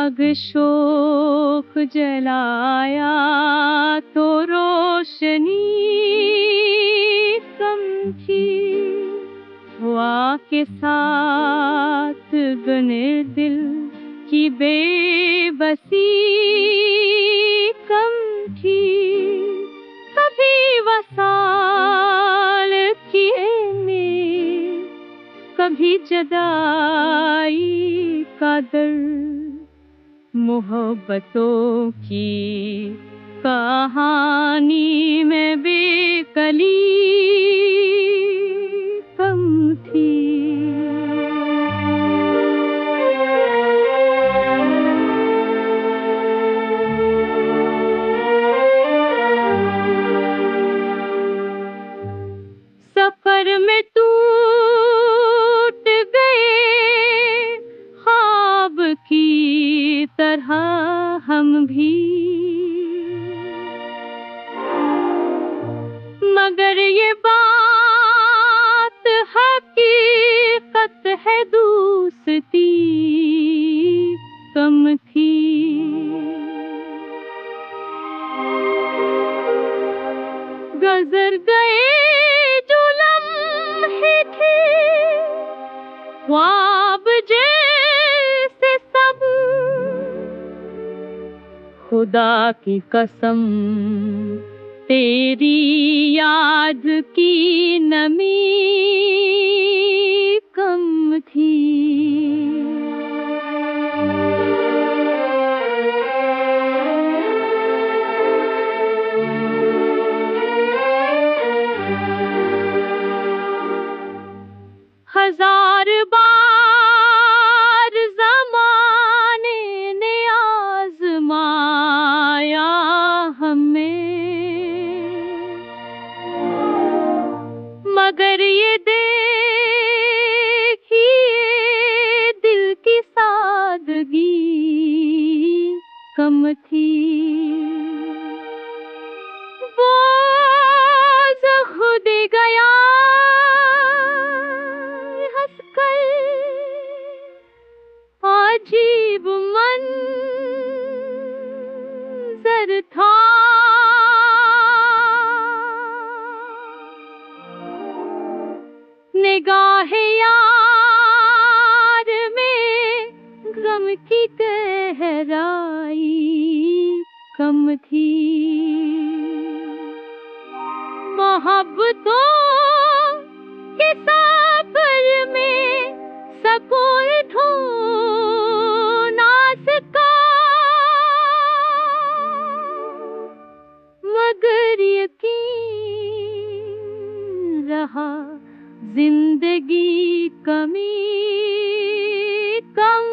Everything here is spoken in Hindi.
आग शोक जलाया तो रोशनी कम थी। हवा के साथ गने दिल की बेबसी कम थी। कभी वसाल किए में, कभी जदाई का दर्द। मोहब्बतों की कहानी में बेकली कम थी। सफर में टूट गए ख्वाब की तरह हम भी, मगर ये बात हकीकत है दूसरी कम थी। गुजर गए जो लम्हे थे ख्वाब जैसे सब, खुदा की कसम तेरी याद की नमी कम थी। हजार बार ज़माने ने आज़माया हमें, मगर ये देखिए दिल की सादगी कम थी। वो खुद गया अजीब मंजर था। निगाहे यार में गम की गहराई कम थी। मोहब्बतों के सफर में सकून ढूंढना सका, मगर यकीन रहा जिंदगी कमी कम